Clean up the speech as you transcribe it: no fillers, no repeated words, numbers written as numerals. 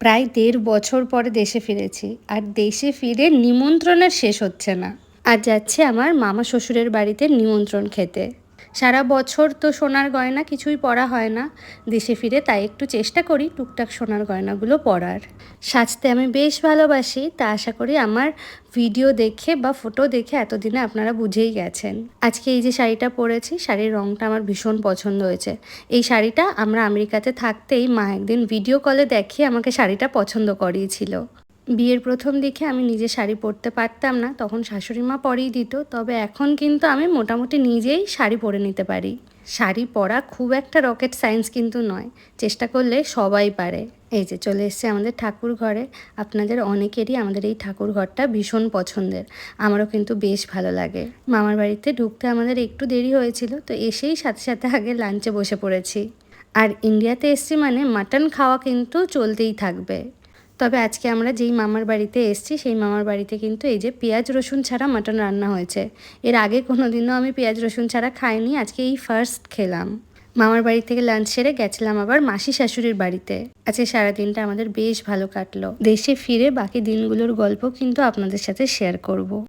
প্রায় ১.৫ বছর পরে দেশে ফিরেছি, আর দেশে ফিরে নিমন্ত্রণের শেষ হচ্ছে না। আজ যাচ্ছি আমার মামা শ্বশুরের বাড়িতে নিমন্ত্রণ খেতে। সারা বছর তো সোনার গয়না কিছুই পরা হয় না, দেশে ফিরে তাই একটু চেষ্টা করি টুকটাক সোনার গয়নাগুলো পরার। সাজতে আমি বেশ ভালোবাসি, তা আশা করি আমার ভিডিও দেখে বা ফটো দেখে এতদিনে আপনারা বুঝেই গেছেন। আজকে এই যে শাড়িটা পরেছি, শাড়ির রঙটা আমার ভীষণ পছন্দ হয়েছে। এই শাড়িটা আমরা আমেরিকাতে থাকতেই মা একদিন ভিডিও কলে দেখিয়ে আমাকে শাড়িটা পছন্দ করিয়েছিল। বিয়ের প্রথম দিকে আমি নিজে শাড়ি পরতে পারতাম না, তখন শাশুড়ি মা পরিয়ে দিত। তবে এখন কিন্তু আমি মোটামুটি নিজেই শাড়ি পরে নিতে পারি। শাড়ি পরা খুব একটা রকেট সায়েন্স কিন্তু নয়, চেষ্টা করলে সবাই পারে। এই যে চলে এসেছে আমাদের ঠাকুর ঘরে। আপনাদের অনেকেরই আমাদের এই ঠাকুর ঘরটা ভীষণ পছন্দের, আমারও কিন্তু বেশ ভালো লাগে। মামার বাড়িতে ঢুকতে আমাদের একটু দেরি হয়েছিল, তো এসেই সাথে সাথে আগে লাঞ্চে বসে পড়েছি। আর ইন্ডিয়াতে এসছি মানে মাটন খাওয়া কিন্তু চলতেই থাকবে। তবে আজকে আমরা যেই মামার বাড়িতে এসেছি সেই মামার বাড়িতে কিন্তু এই যে পেঁয়াজ রসুন ছাড়া মাটন রান্না হয়েছে। এর আগে কোনো দিনও আমি পেঁয়াজ রসুন ছাড়া খাইনি, আজকে এই ফার্স্ট খেলাম। মামার বাড়ি থেকে লাঞ্চ সেরে গেছিলাম আবার মাসি শাশুড়ির বাড়িতে। আজকে সারাদিনটা আমাদের বেশ ভালো কাটলো। দেশে ফিরে বাকি দিনগুলোর গল্প কিন্তু আপনাদের সাথে শেয়ার করব।